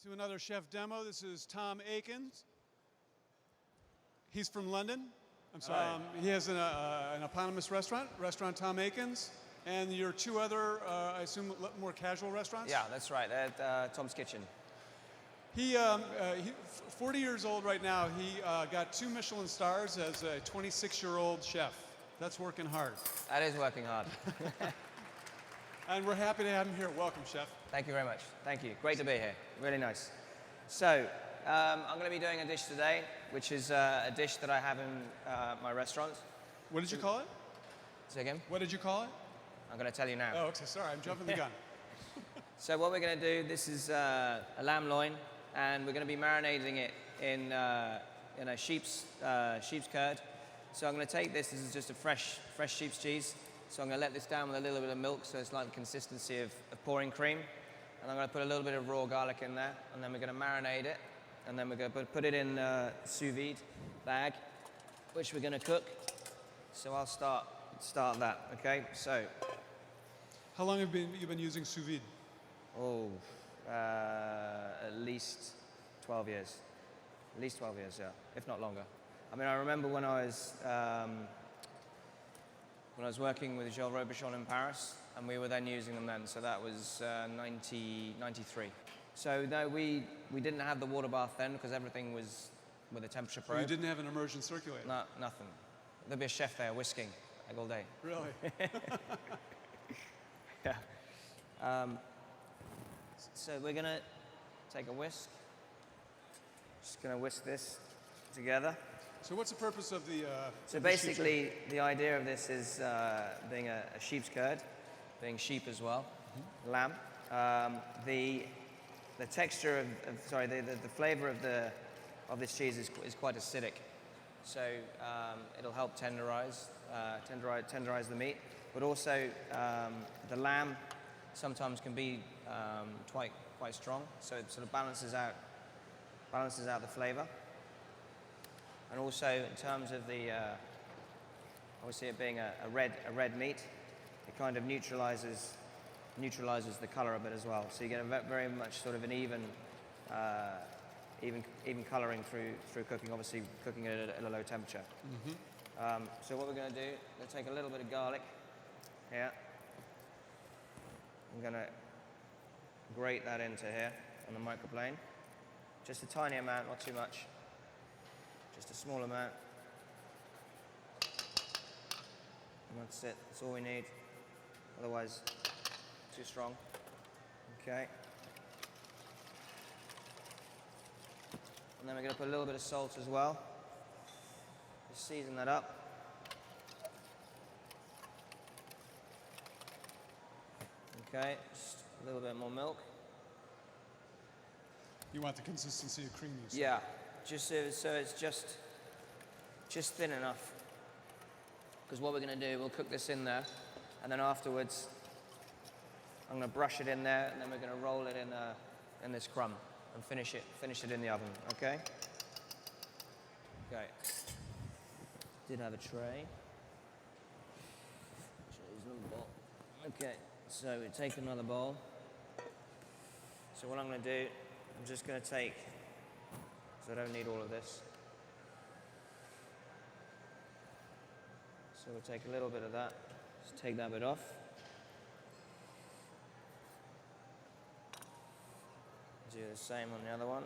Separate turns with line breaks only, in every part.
To another chef demo. This is Tom Aikens. He's from London. I'm sorry. He has an eponymous restaurant Tom Aikens, and your two other, I assume, more casual restaurants?
Yeah, that's right. They're Tom's Kitchen.
He 40 years old right now. He got 2 Michelin stars as a 26-year-old chef. That's working hard.
That is working hard.
And we're happy to have him here. Welcome, chef.
Thank you very much. Thank you. Great to be here. Really nice. So, I'm going to be doing a dish today, which is a dish that I have in my restaurant.
What did you call it?
Say again?
What did you call it?
I'm going to tell you now.
Oh, okay. Sorry, I'm jumping the gun.
So what we're going to do, this is a lamb loin, and we're going to be marinating it in a sheep's curd. So I'm going to take this. This is just a fresh sheep's cheese. So I'm going to let this down with a little bit of milk, so it's like the consistency of pouring cream. And I'm going to put a little bit of raw garlic in there, and then we're going to marinate it, and then we're going to put it in a sous vide bag, which we're going to cook. So I'll start that. Okay. So.
How long have you been using sous vide?
Oh, at least 12 years. At least 12 years, yeah, if not longer. I mean, I remember when I was working with Robuchon in Paris, and we were then using them then. So that was 93. So no, we didn't have the water bath then because everything was with a temperature probe.
So you didn't have an immersion circulator?
No, nothing. There'd be a chef there whisking like all day.
Really?
Yeah. So we're gonna take a whisk. Just gonna whisk this together.
So what's the purpose of the?
So basically, the idea of this is being a sheep's curd, being sheep as well, lamb. The texture the flavor of this cheese is quite acidic, so it'll help tenderize the meat. But also the lamb sometimes can be quite strong, so it sort of balances out the flavor. And also in terms of the obviously it being a red meat, it kind of neutralizes the color a bit as well. So you get a very much sort of an even coloring through cooking. Obviously cooking it at a low temperature. Mm-hmm. So what we're going to do, we're going to take a little bit of garlic here. I'm going to grate that into here on the microplane. Just a tiny amount, not too much. Just a small amount. And that's it. That's all we need. Otherwise, too strong. Okay. And then we're going to put a little bit of salt as well. Just season that up. Okay, just a little bit more milk.
You want the consistency of cream, you said.
Yeah, just so it's just thin enough. Because what we're going to do, we'll cook this in there, and then afterwards, I'm going to brush it in there, and then we're going to roll it in this crumb and finish it in the oven. Okay. Okay. Did have a tray. Okay. So we take another bowl. So what I'm going to do, I'm just going to take, so I don't need all of this. So we'll take a little bit of that, just take that bit off. Do the same on the other one.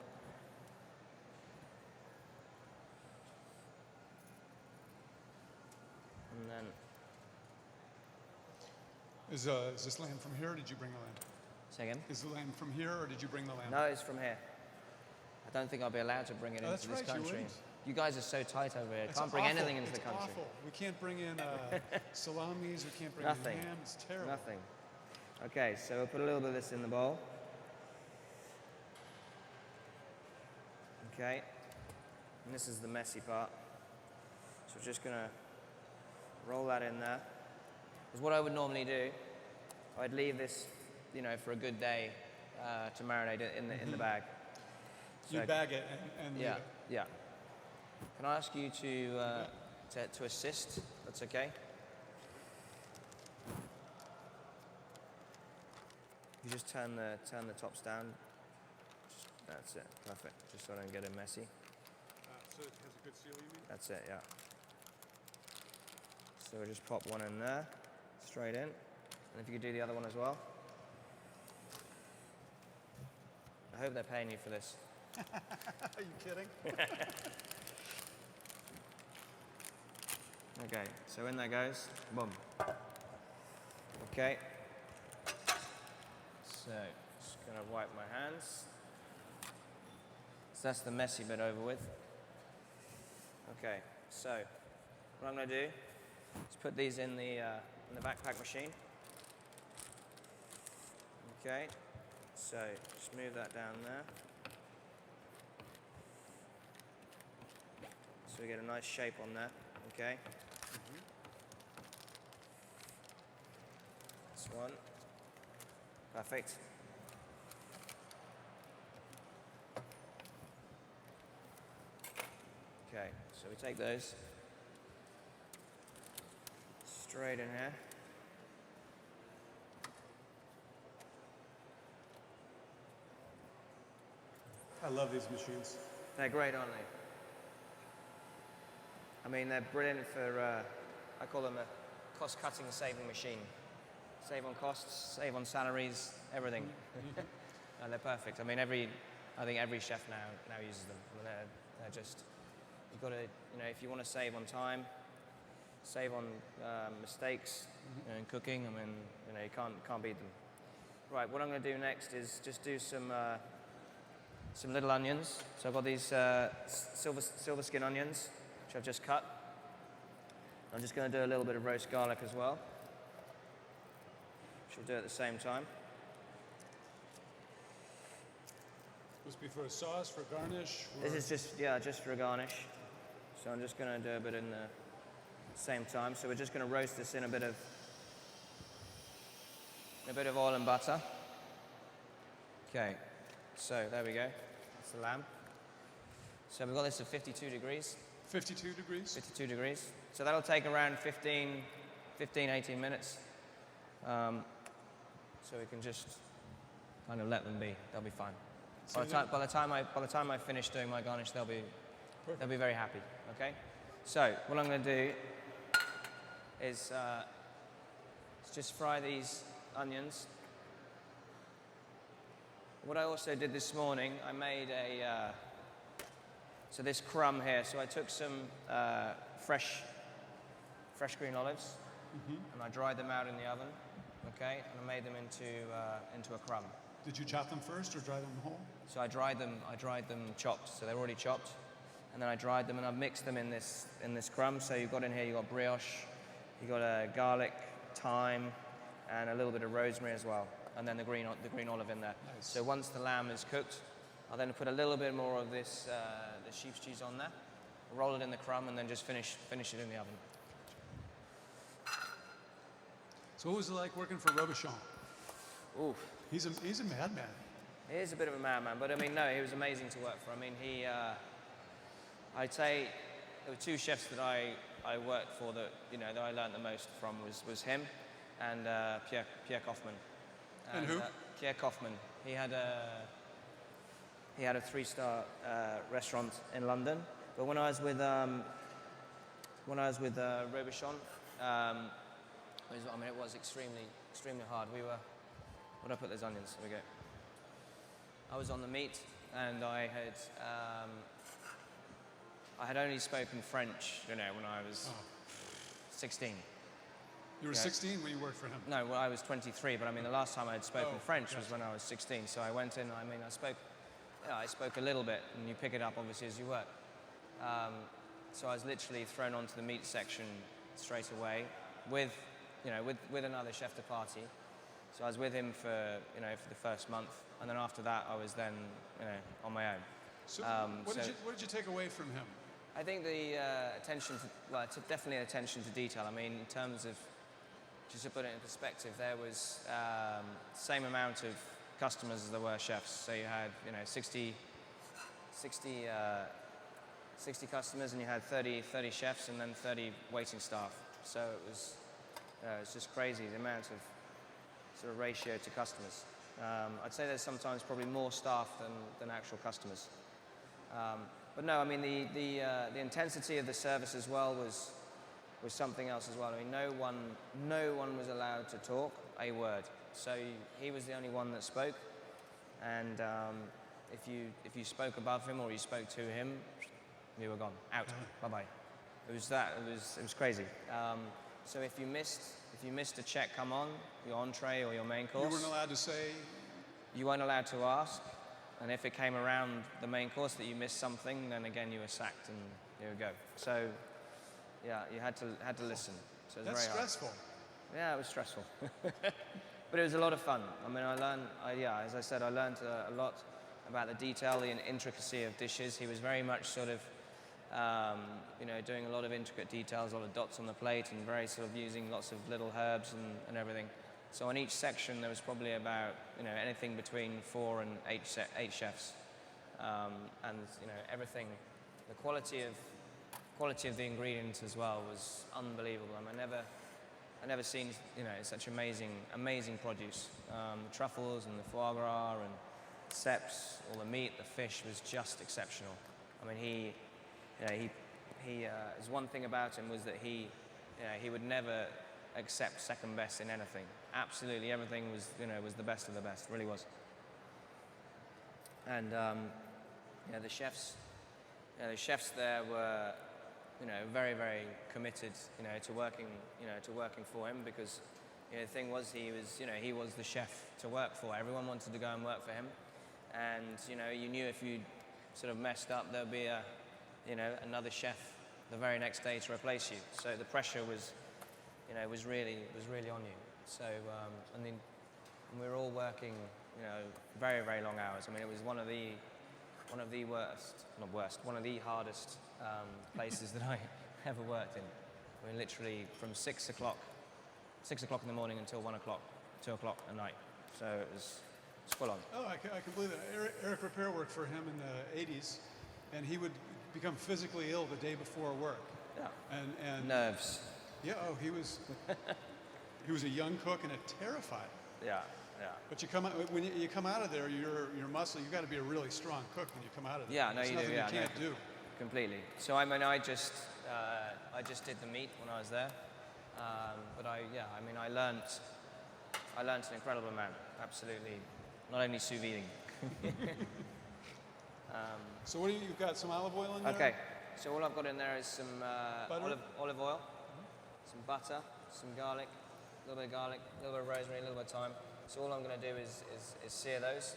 And then
Is this lamb from here, or did you bring the lamb?
Say again?
Is the lamb from here, or did you bring the lamb?
No, it's from here. I don't think I'll be allowed to bring it into this country. You guys are so tight over here. Can't bring anything into the country.
It's awful. We can't bring in salamis. We can't bring in ham. It's terrible.
Nothing. Okay, so we'll put a little bit of this in the bowl. Okay. And this is the messy part. So we're just going to roll that in there. Because what I would normally do, I'd leave this, for a good day to marinate it in the bag.
So you bag it and leave it.
Yeah. Can I ask you to assist? That's okay. You just turn the tops down, just That's it, perfect. Just so I don't get it messy.
So it has a good seal, you mean?
That's it, yeah. So we'll just pop one in there, straight in. And if you could do the other one as well. I hope they're paying you for this.
Are you kidding?
Okay, so in there goes. Boom. Okay. So, just gonna wipe my hands. So that's the messy bit over with. Okay, so what I'm gonna do is put these in the backpack machine. Okay, so just move that down there. So we get a nice shape on there, okay? This one. Perfect. Okay, so we take those straight in here.
I love these machines.
They're great, aren't they? I mean, they're brilliant for, I call them a cost-cutting and saving machine. Save on costs, save on salaries, everything. And they're perfect. I mean, I think every chef now uses them. I mean, they're just, you've got to, if you want to save on time, save on mistakes in cooking, I mean, you can't beat them. Right, what I'm going to do next is just do some little onions. So I've got these silver skin onions, which I've just cut. I'm just going to do a little bit of roast garlic as well, which we'll do at the same time.
This be for a sauce, for garnish?
This is just for a garnish. So I'm just going to do a bit in the same time. So we're just going to roast this in a bit of oil and butter. Okay, so there we go. That's the lamb. So we've got this at 52 degrees.
52 degrees?
52 degrees. So that'll take around 18 minutes. So we can just kind of let them be. They'll be fine. By the time I finish doing my garnish, they'll be very happy. Okay. So what I'm going to do is just fry these onions. What I also did this morning, I made so this crumb here. So I took some fresh green olives and I dried them out in the oven. Okay, and I made them into a crumb.
Did you chop them first or dry them whole?
So I dried them chopped, so they're already chopped. And then I dried them and I've mixed them in this crumb. So you've got in here, you've got brioche, you've got garlic, thyme, and a little bit of rosemary as well. And then the green olive in there.
Nice.
So once the lamb is cooked, I'll then put a little bit more of this the sheep's cheese on there, roll it in the crumb, and then just finish it in the oven.
So what was it like working for Robuchon?
Ooh.
He's a madman.
He is a bit of a madman, but I mean, no, he was amazing to work for. I mean, I'd say there were two chefs that I worked for that that I learned the most from was him and Pierre Kaufman.
And who?
Pierre Kaufman. He had a 3-star restaurant in London. But when I was with Robuchon, it was extremely hard. Where did I put those onions? Here we go. I was on the meat, and I had only spoken French, when I was 16.
You were 16 when you worked for him?
No, well, I was 23, but I mean, the last time I had spoken French was when I was 16. So I went in, I spoke a little bit, and you pick it up, obviously, as you work. So I was literally thrown onto the meat section straight away with another chef de partie. So I was with him for the first month, and then after that, I was then, on my own.
So what did you take away from him?
I think the definitely attention to detail. I mean, in terms of, just to put it in perspective, there was same amount of customers as there were chefs. So you had 60 customers, and you had 30 chefs, and then 30 waiting staff. So it was just crazy, the amount of sort of ratio to customers. I'd say there's sometimes probably more staff than actual customers. But no, I mean the intensity of the service as well was something else as well. I mean no one was allowed to talk a word. So he was the only one that spoke, and if you spoke above him or you spoke to him, you were gone, out, bye bye. It was crazy. So if you missed a check come on, your entree or your main course,
You weren't allowed to say.
you weren't allowed to ask, and if it came around the main course that you missed something, then again you were sacked and you would go. So yeah, you had to listen. So it was
That's
very hard.
stressful.
Yeah, it was stressful, but it was a lot of fun. I mean, as I said, I learned a lot about the detail, the intricacy of dishes. He was very much sort of, doing a lot of intricate details, a lot of dots on the plate, and very sort of using lots of little herbs and everything. So on each section, there was probably about anything between 4 and 8 chefs, and everything. The quality of the ingredients as well was unbelievable. I mean, I never seen such amazing produce. The truffles and the foie gras and ceps, all the meat, the fish was just exceptional. I mean, his one thing about him was that he would never accept second best in anything. Absolutely everything was the best of the best, really was. And the chefs there were very, very committed to working for him, because the thing was he was the chef to work for. Everyone wanted to go and work for him, and you knew if you sort of messed up, there'd be another chef the very next day to replace you. So the pressure was really on you. So we were all working very, very long hours. I mean, it was one of the hardest places that I ever worked in. I mean, literally from 6 o'clock in the morning until 1 o'clock, 2 o'clock at night. So it was full on.
Oh, I can believe that. Eric Repair worked for him in the 80s, and he would become physically ill the day before work.
Yeah.
And
Nerves.
Yeah. Oh, he was a young cook and terrified.
Yeah. Yeah.
But when you come out of there, your muscle. You've got to be a really strong cook when you come out of there.
Yeah. No,
There's
you do.
nothing
Yeah.
you can't do.
Completely. So I mean, I just did the meat when I was there, but I learned an incredible amount. Absolutely, not only sous viding.
So what do you've got? Some olive oil in there?
Okay. So all I've got in there is some
Butter?
olive oil, some butter, some garlic, a little bit of garlic, a little bit of rosemary, a little bit of thyme. So all I'm going to do is sear those,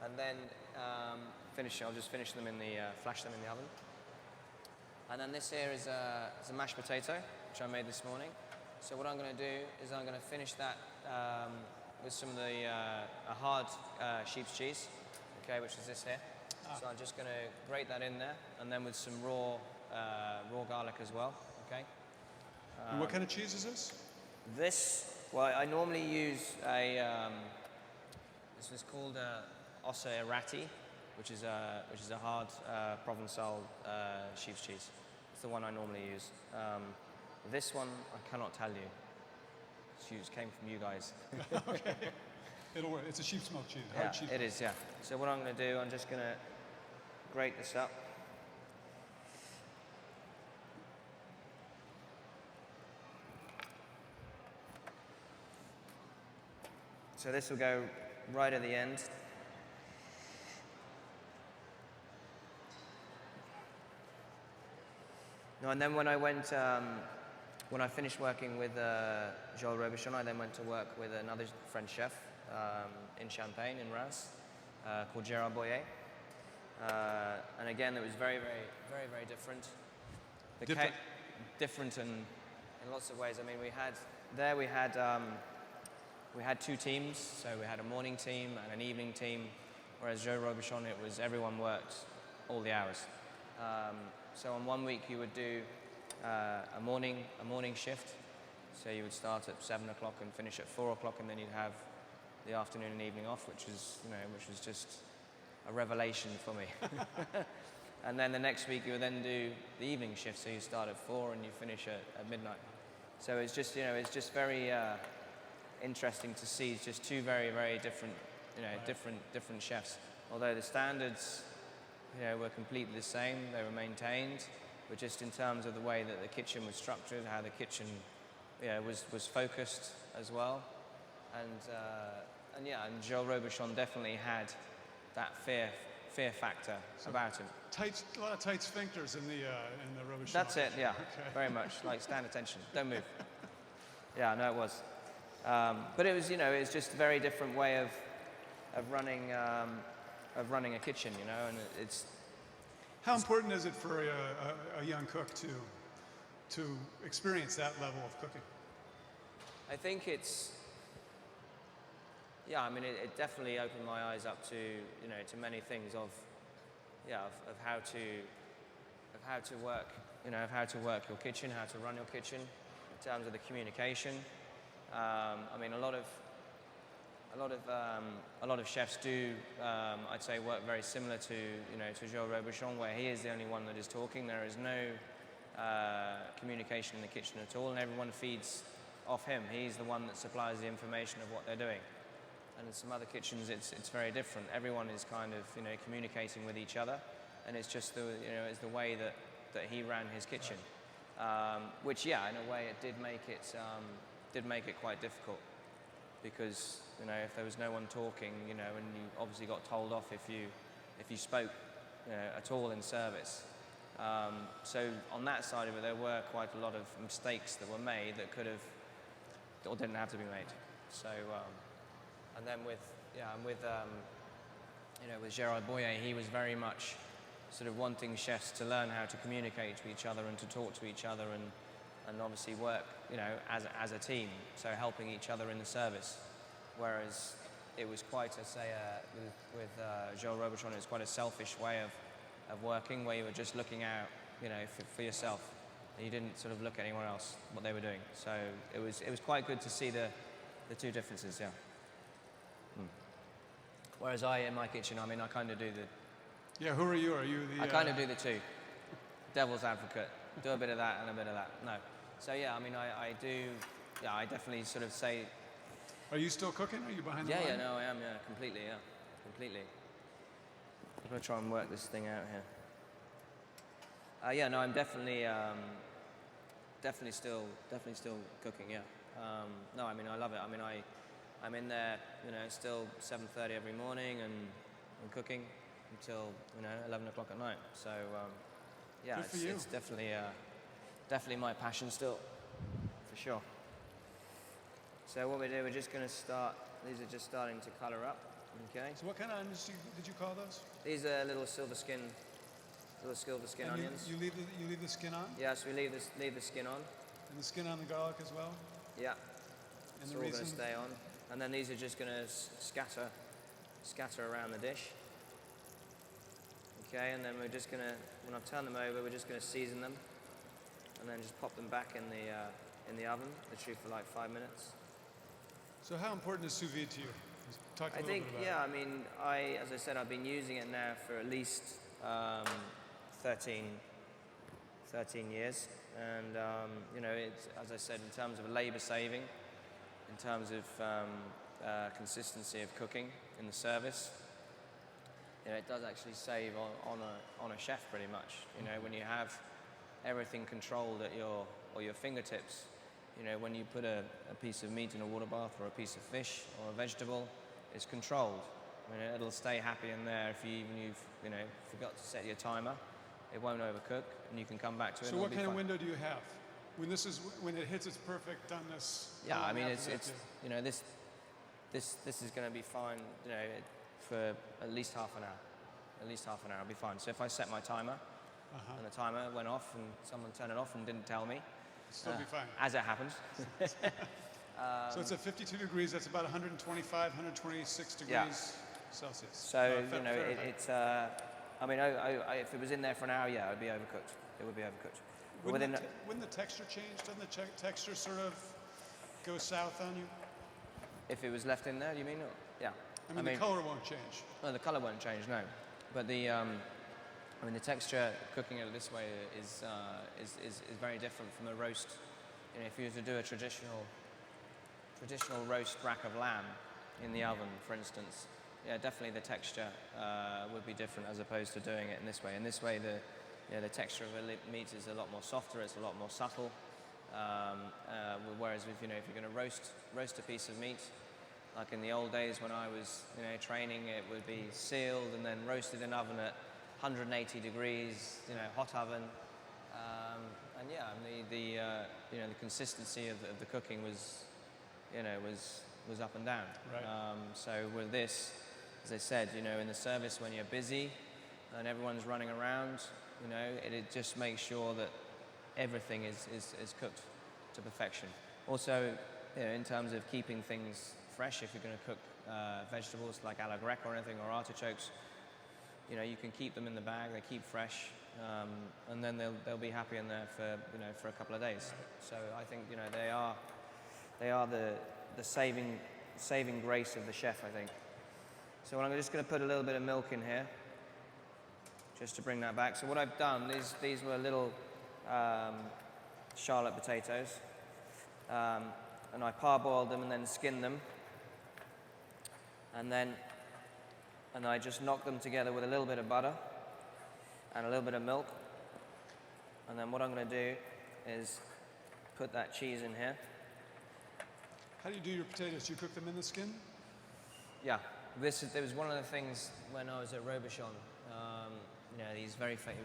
and then I'll just finish them flash them in the oven. And then this here is a mashed potato, which I made this morning. So what I'm going to do is I'm going to finish that with some of the a hard sheep's cheese, okay, which is this here. So I'm just going to grate that in there, and then with some raw garlic as well, okay.
And what kind of cheese is this?
I normally use this is called Ossa Errati, which is a hard Provençal sheep's cheese. It's the one I normally use. This one I cannot tell you. It came from you guys.
Okay. It'll work. It's a sheep's milk cheese.
Yeah,
Hard sheep's
it is. Yeah. So what I'm going to do, I'm just going to grate this up. So this will go right at the end. No, and then when I finished working with Joel Robuchon, I then went to work with another French chef in Champagne, in Reims, called Gérard Boyer. And again, it was very, very, very, very different. Different in lots of ways. I mean, we had two teams, so we had a morning team and an evening team, whereas Joe Robuchon, it was everyone worked all the hours. So on 1 week you would do a morning shift, so you would start at 7 o'clock and finish at 4 o'clock, and then you'd have the afternoon and evening off, which was just a revelation for me. And then the next week you would then do the evening shift, so you start at 4 and you finish at midnight. So it's just very interesting to see just two very, very different, different chefs. Although the standards, were completely the same, they were maintained, but just in terms of the way that the kitchen was structured, how the kitchen, was focused as well, and Joel Robuchon definitely had that fear factor about him.
A lot of tight sphincters in the Robuchon.
That's it, yeah,
Okay.
very much. Like, stand attention, don't move. Yeah, no, it was. But it was, it was just a very different way of running a kitchen, and it's.
How important is it for a young cook to experience that level of cooking?
I think it's. Yeah, I mean, it definitely opened my eyes up to, to many things of how to work, how to work your kitchen, how to run your kitchen, in terms of the communication. I mean, a lot of chefs do, I'd say, work very similar to, to Joel Robuchon, where he is the only one that is talking. There is no communication in the kitchen at all, and everyone feeds off him. He's the one that supplies the information of what they're doing. And in some other kitchens, it's very different. Everyone is kind of, communicating with each other, and it's just the, it's the way that he ran his kitchen, which, yeah, in a way, it did make it quite difficult, because, if there was no one talking, and you obviously got told off if you spoke, at all in service. So on that side of it, there were quite a lot of mistakes that were made that could have, or didn't have to be made. So. And then with Gérard Boyer, he was very much sort of wanting chefs to learn how to communicate to each other and to talk to each other and obviously work, as a team, so helping each other in the service. Whereas it was quite with Joel Robuchon, it was quite a selfish way of working, where you were just looking out, for yourself. And you didn't sort of look at anyone else, what they were doing. So it was quite good to see the two differences, yeah. Whereas in my kitchen, I mean, I kind of do the...
Yeah, who are you? Are you the...
I kind of do the two. Devil's advocate. Do a bit of that and a bit of that. No. So, yeah, I mean, I do... Yeah, I definitely sort of say...
Are you still cooking? Are you behind the
line?
line?
Yeah, no, I am, yeah, completely, yeah. Completely. I'm going to try and work this thing out here. Yeah, no, I'm definitely still cooking, yeah. No, I mean, I love it. I mean, I'm in there, still 7:30 every morning, and I'm cooking until 11 o'clock at night. So yeah, it's definitely my passion still, for sure. So what we do, we're just going to start. These are just starting to colour up. Okay.
So what kind of onions did you call those?
These are little silver skin
and
onions.
You leave the skin on?
Yes, we leave the skin on.
And the skin on the garlic as well?
Yeah.
And
it's all going to stay on. And then these are just going to scatter around the dish. Okay, and then we're just going to, when I've turned them over, we're just going to season them, and then just pop them back in the oven, literally for like 5 minutes.
So how important is sous vide to you? Talk a little bit about
yeah, I mean, as I said, I've been using it now for at least 13 years, and it's, as I said, in terms of labor saving, in terms of consistency of cooking in the service, it does actually save on a chef pretty much. When you have everything controlled at your fingertips. When you put a piece of meat in a water bath, or a piece of fish or a vegetable, it's controlled. It'll stay happy in there if you've forgot to set your timer. It won't overcook, and you can come back to it.
So what kind of window do you have? When it hits its perfect doneness?
Yeah, I mean, it's this is going to be fine, for at least half an hour. At least half an hour will be fine. So if I set my timer, and the timer went off, and someone turned it off and didn't tell me,
it'll still be fine.
As it happens.
So it's at 52 degrees. That's about 125, 126 degrees Celsius.
So it's. I mean, if it was in there for an hour, yeah, it would be overcooked. It would be overcooked.
Wouldn't the texture change? Doesn't the texture sort of go south on you?
If it was left in there, you mean? Yeah.
I mean, the color won't change.
No, the color won't change. No, but the the texture cooking it this way is very different from a roast. If you were to do a traditional roast rack of lamb in the oven, for instance, yeah, definitely the texture would be different as opposed to doing it in this way. In this way, the texture of the meat is a lot more softer, it's a lot more subtle. Whereas if you're going to roast a piece of meat, like in the old days when I was training, it would be sealed and then roasted in oven at 180 degrees, hot oven. And yeah, the consistency of the cooking was up and down.
Right.
So with this, as I said, in the service when you're busy and everyone's running around, it just makes sure that everything is cooked to perfection. Also, in terms of keeping things fresh, if you're going to cook vegetables like a la grecque or anything, or artichokes, you can keep them in the bag, they keep fresh, and then they'll be happy in there for a couple of days. So I think they are the saving grace of the chef, I think. So I'm just going to put a little bit of milk in here, just to bring that back. So what I've done is these were little Charlotte potatoes, and I parboiled them and then skinned them, and I just knocked them together with a little bit of butter and a little bit of milk. And then what I'm going to do is put that cheese in here.
How do you do your potatoes? Do you cook them in the skin?
Yeah, there was one of the things when I was at Robuchon. He was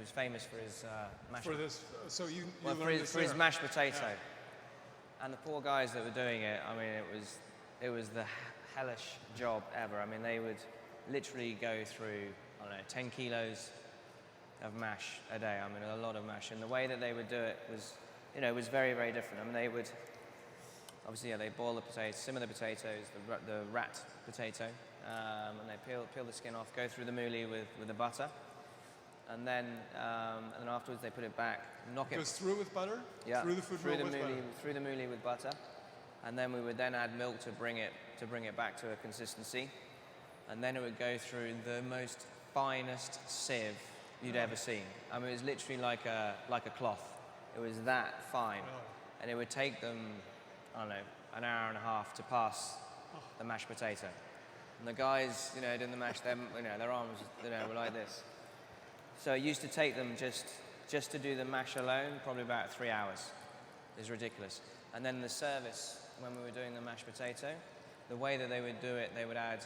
famous for his mashed
For this, so you
well,
learned this
for his
there.
mashed potato.
Yeah.
And the poor guys that were doing it, I mean, it was the hellish job ever. I mean, they would literally go through, 10 kilos of mash a day. I mean, a lot of mash. And the way that they would do it was, was very, very different. I mean, they would, obviously, they boil the potatoes, simmer the potatoes, the rat potato, and they peel the skin off, go through the mouli with the butter. And then afterwards they put it back, knock it.
Goes through with butter?
Yeah,
Through the food
through
mill
the
with
mouli,
butter?
through the mouli with butter, and then we would then add milk to bring it back to a consistency, and then it would go through the most finest sieve you'd ever seen. I mean, it was literally like a cloth. It was that fine, and it would take them, an hour and a half to pass the mashed potato. And the guys, doing the mash, their arms, were like this. So it used to take them just to do the mash alone, probably about 3 hours. It's ridiculous. And then the service, when we were doing the mashed potato, the way that they would do it, they would add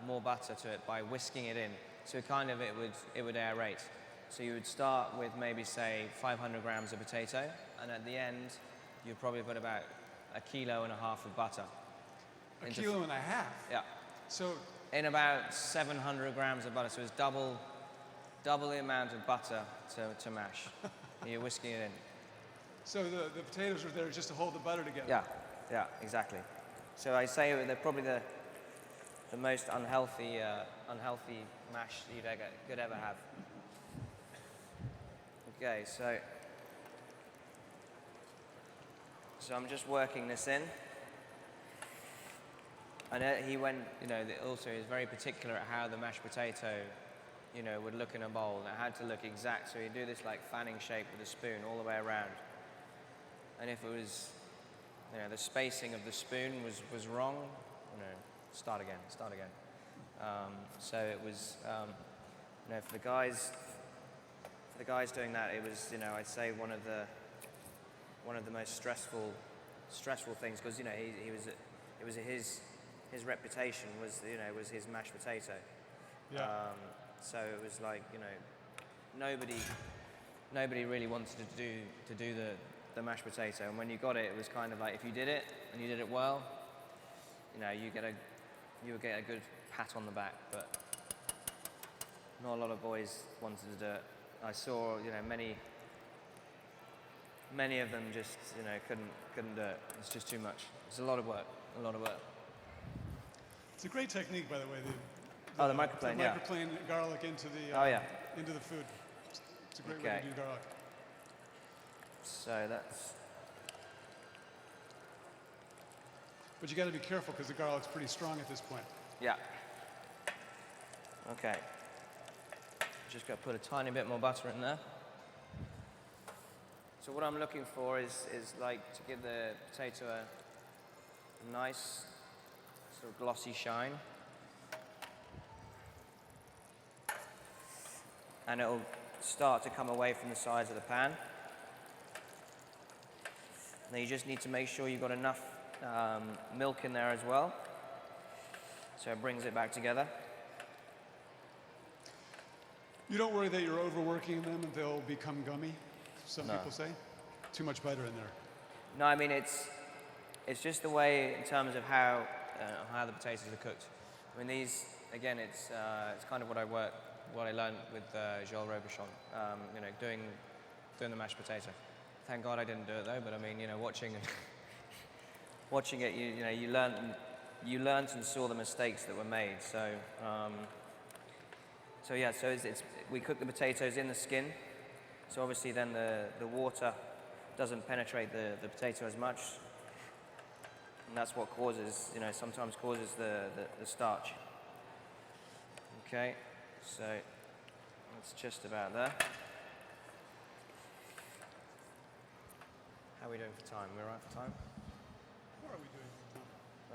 more butter to it by whisking it in. So it would aerate. So you would start with maybe, say, 500 grams of potato, and at the end, you'd probably put about 1.5 kilos of butter.
A kilo and a half?
Yeah.
So
In about 700 grams of butter, so it's double the amount of butter to mash. You're whisking it in.
So the potatoes are there just to hold the butter together?
Yeah, exactly. So I say they're probably the most unhealthy mash you could ever have. Okay, so I'm just working this in. And he went, also he was very particular at how the mashed potato, would look in a bowl. And it had to look exact, so he'd do this like fanning shape with a spoon all the way around. And if it was, the spacing of the spoon was wrong, start again. So it was, for the guys doing that, it was, I'd say one of the most stressful things, because it was his reputation was his mashed potato.
Yeah.
So it was like nobody really wanted to do the mashed potato, and when you got it, it was kind of like if you did it and you did it well, you would get a good pat on the back, but not a lot of boys wanted to do it. I saw many of them just couldn't do it. It's just too much. It's a lot of work.
It's a great technique, by the way.
The microplane, yeah.
Microplane garlic into the into the food. It's a great way to do garlic.
So that's.
But you got to be careful because the garlic's pretty strong at this point.
Yeah. Okay. Just got to put a tiny bit more butter in there. So what I'm looking for is like to give the potato nice sort of glossy shine. And it'll start to come away from the sides of the pan. Now you just need to make sure you've got enough milk in there as well, so it brings it back together.
You don't worry that you're overworking them and they'll become gummy, some
No.
people say? Too much butter in there.
No, I mean it's just the way in terms of how the potatoes are cooked. I mean these again, it's kind of what I learned with Joel Robuchon. You know, doing the mashed potato. Thank God I didn't do it though. But I mean, you know, watching it, you learned and saw the mistakes that were made. So yeah, we cook the potatoes in the skin. So obviously then the water doesn't penetrate the potato as much. And that's what causes, sometimes causes the starch. Okay, so that's just about there. How are we doing for time? We're all right for time?
What are we doing for time?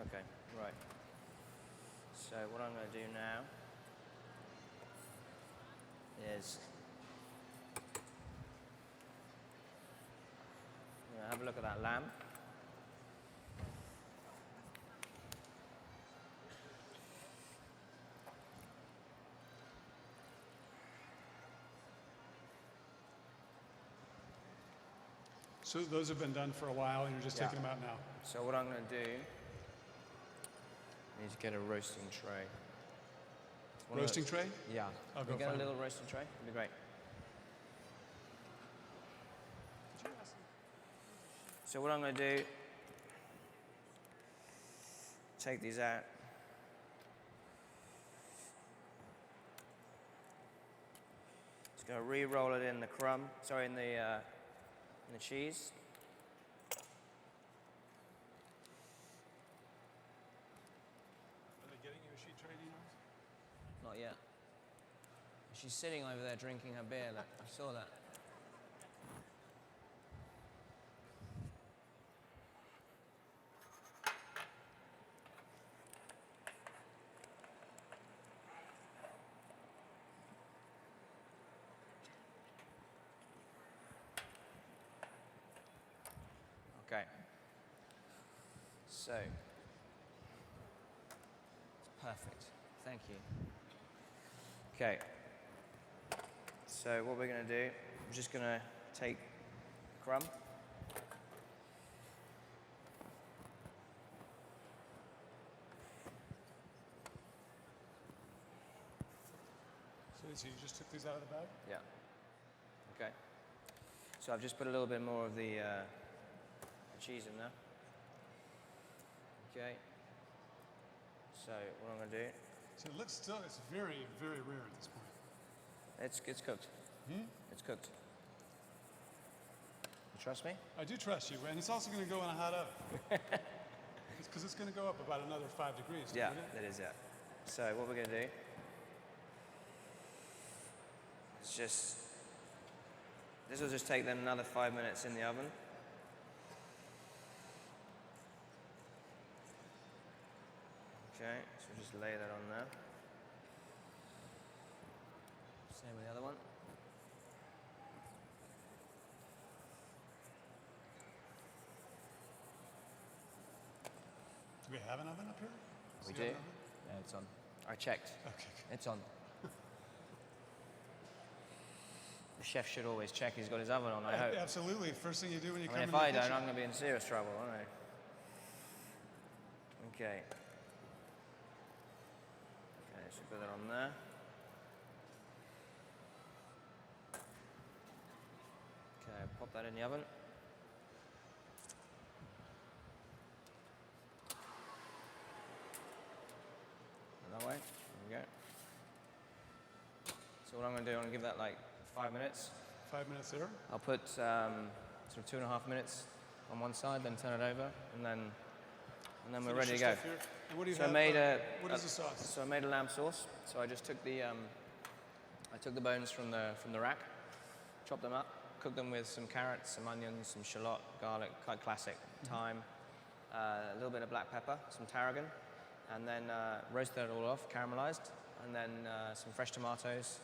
Okay, right. So what I'm going to do now is have a look at that lamb.
So those have been done for a while and you're just taking them out now?
So what I'm going to do, I need to get a roasting tray.
Roasting tray?
Yeah.
I'll
Can
go
you get a
find
little roasting tray? That'd be great. So what I'm going to do, take these out. Just going to re-roll it in the in the cheese.
Are they getting you a sheet tray, do you know?
Not yet. She's sitting over there drinking her beer. Look, I saw that. Okay. So, it's perfect. Thank you. Okay. So what we're going to do, I'm just going to take crumb.
So you just took these out of the bag?
Yeah. Okay. So I've just put a little bit more of the cheese in there. Okay. So what I'm going to do,
So it looks it's very, very rare at this point.
it's cooked. It's cooked. You trust me?
I do trust you, and it's also going to go in a hot oven. Because it's going to go up about another 5 degrees.
Yeah,
isn't it?
that is it. So what we're going to do is this will just take then another 5 minutes in the oven. Okay, so just lay that on there. Same with the other one.
Do we have an oven up here?
We
Does
do.
he have an
Yeah, it's on. I checked.
oven? Okay.
It's on. The chef should always check he's got his oven on, I hope.
Absolutely. First thing you do when you
I
come
mean,
in
if
the
I don't,
kitchen.
I'm going to be in serious trouble, aren't I? Okay. Okay, so put that on there. Okay, pop that in the oven. That way. There we go. So what I'm going to do, I'm going to give that like 5 minutes.
5 minutes there.
I'll put sort of 2.5 minutes on one side, then turn it over, and then we're ready to go.
Stuff here. And what do you
So
have?
I made
what is the sauce?
So I made a lamb sauce. So I just took the bones from the rack, chopped them up, cooked them with some carrots, some onions, some shallot, garlic, quite classic, thyme, a little bit of black pepper, some tarragon, and then roast that all off, caramelized, and then some fresh tomatoes,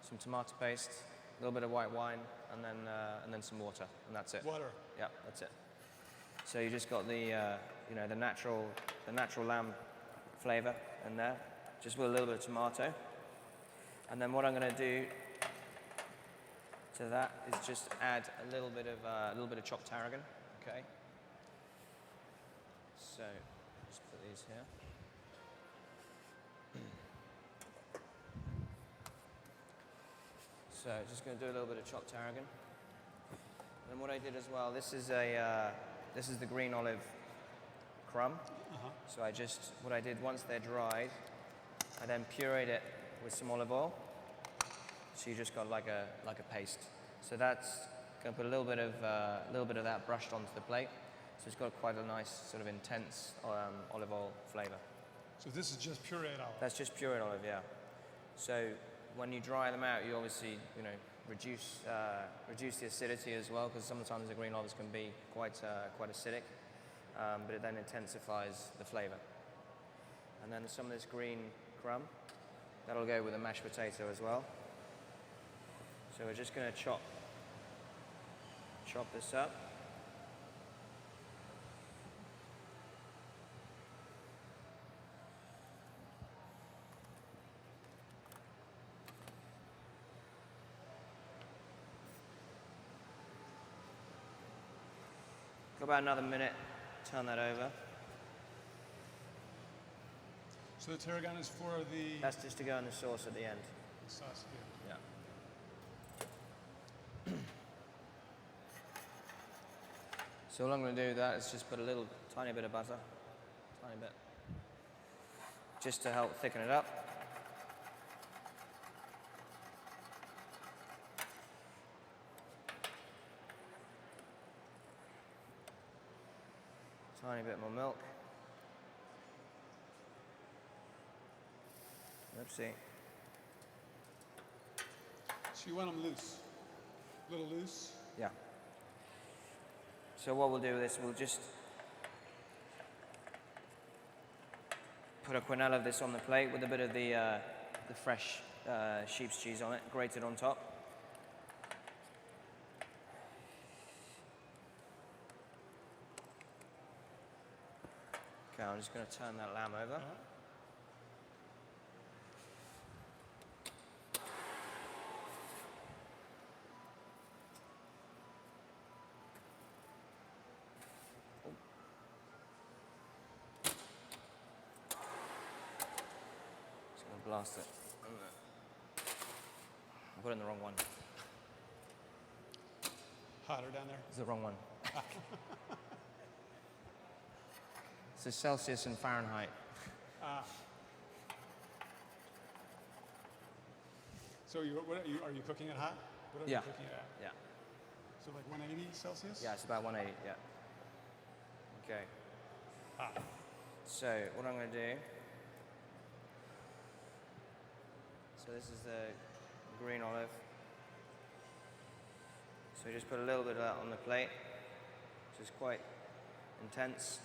some tomato paste, a little bit of white wine, and then some water, and that's it.
Water.
Yeah, that's it. So you just got the the natural lamb flavor in there, just with a little bit of tomato. And then what I'm going to do to that is just add a little bit of chopped tarragon. Okay. So just put these here. So just going to do a little bit of chopped tarragon. And what I did as well, this is the green olive crumb. So what I did once they're dried, I then pureed it with some olive oil. So you just got like a paste. So that's going to put a little bit of that brushed onto the plate. So it's got quite a nice sort of intense olive oil flavor.
So this is just pureed olive.
That's just pureed olive, yeah. So when you dry them out, you obviously reduce the acidity as well, because sometimes the green olives can be quite acidic, but it then intensifies the flavor. And then some of this green crumb, that'll go with a mashed potato as well. So we're just going to chop this up. Got about another minute, turn that over.
So the tarragon is for the
That's just to go in the sauce at the end.
sauce.
Yeah. So all I'm going to do with that is just put a little tiny bit of butter, tiny bit, just to help thicken it up. Tiny bit more milk. Oopsie.
So you want them loose, a little loose.
Yeah. So what we'll do with this, we'll just put a quenelle of this on the plate with a bit of the fresh sheep's cheese on it, grated on top. Okay, I'm just going to turn that lamb over. Just going to blast it. I put it in the wrong one.
Hotter down there.
It's the wrong one. It's Celsius and Fahrenheit.
So are you cooking it hot? What are
Yeah.
you cooking it at?
Yeah.
So like 180 Celsius?
Yeah, it's about 180, yeah. Okay.
Hot.
So what I'm going to do, so this is the green olive. So we just put a little bit of that on the plate, which is quite intense.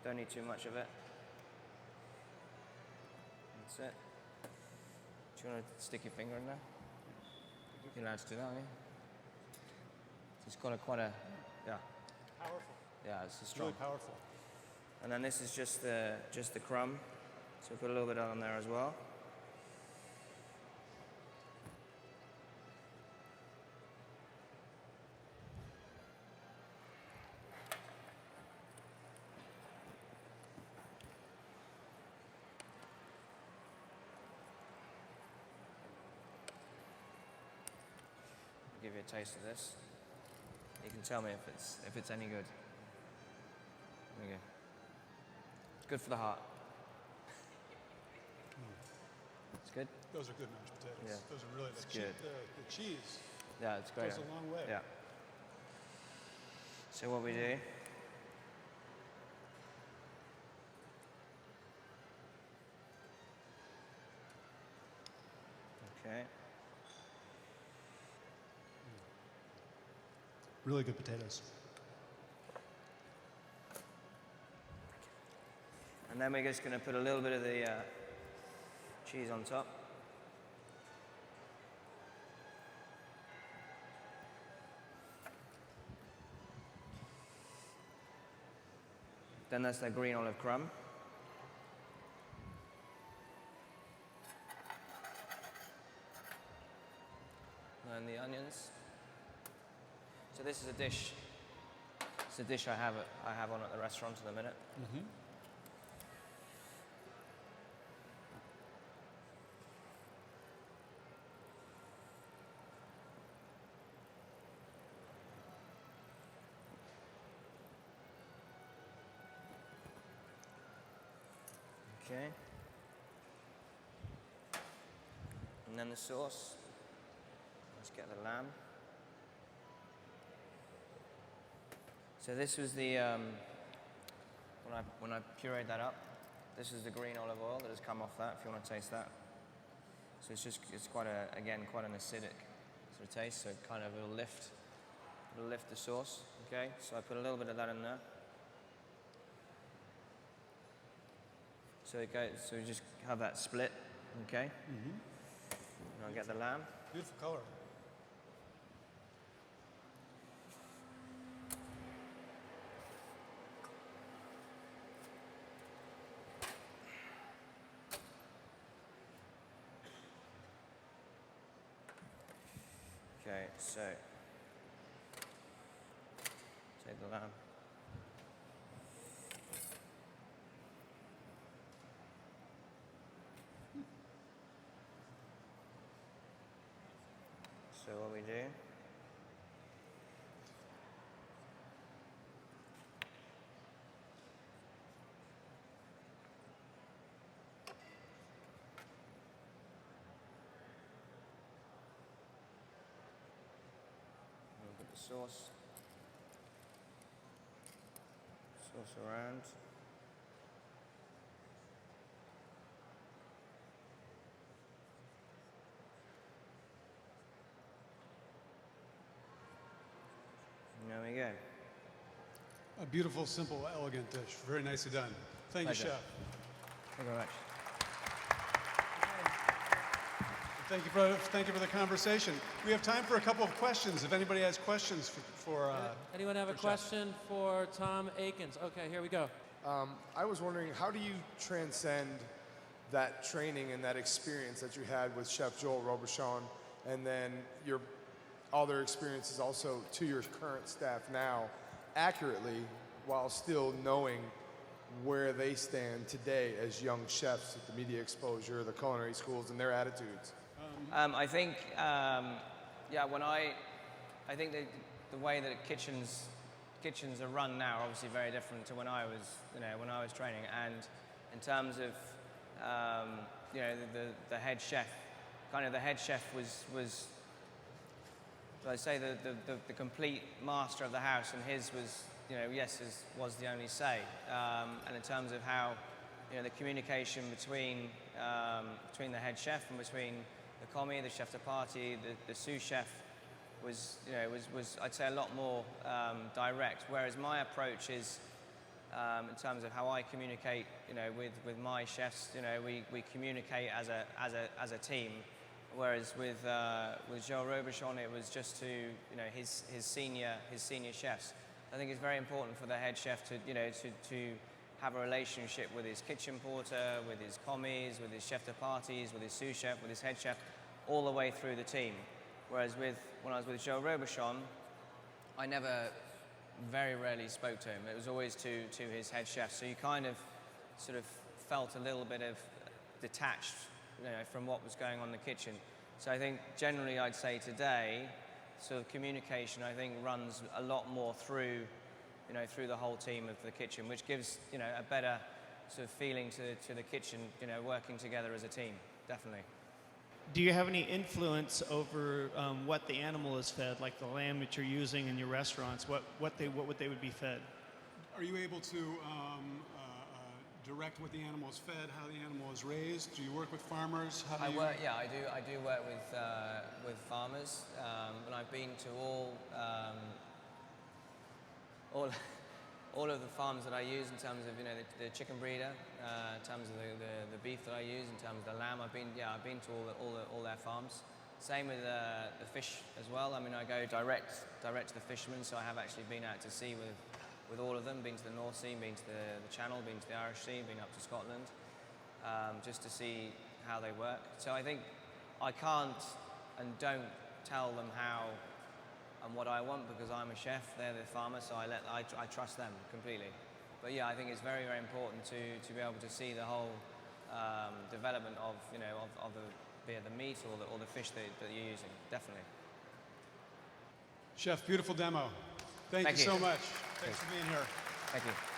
Don't need too much of it. That's it. Do you want to stick your finger in there? You're allowed to do that, aren't you? So it's got quite a, yeah.
Powerful.
Yeah, it's a strong.
Really powerful.
And then this is just the crumb. So put a little bit on there as well. Give you a taste of this. You can tell me if it's any good. There you go. It's good for the heart. It's good?
Those are good mashed potatoes.
Yeah.
Those are really
It's good.
The cheese
Yeah, it's great.
goes a long way.
Yeah. So what we do, okay.
Really good potatoes.
And then we're just going to put a little bit of the cheese on top. Then that's the green olive crumb. And the onions. So this is a dish. It's a dish I have on at the restaurant in a minute.
Mm-hmm.
Okay. And then the sauce. Let's get the lamb. So this was the when I pureed that up. This is the green olive oil that has come off that. If you want to taste that. So it's quite an acidic sort of taste. So it kind of will lift the sauce. Okay. So I put a little bit of that in there. So we just have that split. Okay.
Mm-hmm.
And I'll get the lamb.
Beautiful color.
Okay, so take the lamb. So what we do, we'll put the sauce around. There we go.
A beautiful, simple, elegant dish. Very nicely done. Thank
Pleasure.
you, Chef.
Thank you very much.
Thank you for the conversation. We have time for a couple of questions. If anybody has questions for
Anyone have a
for Chef.
question for Tom Aikens? Okay, here we go.
I was wondering, how do you transcend that training and that experience that you had with Chef Joel Robuchon, and then your other experiences also to your current staff now, accurately, while still knowing where they stand today as young chefs with the media exposure, the culinary schools, and their attitudes?
I think, I think the way that kitchens are run now are obviously very different to when I was training. And in terms of, the head chef, the head chef was I'd say the complete master of the house, and his was, was the only say. And in terms of how, the communication between the head chef and between the commis, the chef de partie, the sous chef was I'd say a lot more direct. Whereas my approach is, in terms of how I communicate, with my chefs, we communicate as a team. Whereas with Joel Robuchon, it was just to his senior chefs. I think it's very important for the head chef to have a relationship with his kitchen porter, with his commis, with his chef de parties, with his sous chef, with his head chef, all the way through the team. Whereas when I was with Joel Robuchon, I very rarely spoke to him. It was always to his head chef. So you kind of sort of felt a little bit of detached, from what was going on in the kitchen. So I think generally I'd say today, sort of communication, I think runs a lot more through the whole team of the kitchen, which gives, a better sort of feeling to the kitchen, working together as a team, definitely.
Do you have any influence over what the animal is fed, like the lamb that you're using in your restaurants? What would be fed?
Are you able to direct what the animal is fed, how the animal is raised? Do you work with farmers?
I do work with farmers, and I've been to all all of the farms that I use in terms of the chicken breeder, in terms of the beef that I use, in terms of the lamb. I've been to all their farms. Same with the fish as well. I mean, I go direct to the fishermen, so I have actually been out to sea with all of them. Been to the North Sea, been to the Channel, been to the Irish Sea, been up to Scotland, just to see how they work. So I think I can't and don't tell them how and what I want, because I'm a chef, they're the farmer, so I trust them completely. But yeah, I think it's very, very important to be able to see the whole development of be it the meat or the fish that you're using. Definitely.
Chef, beautiful demo. Thank you so much. Thanks for being here.
Thank you.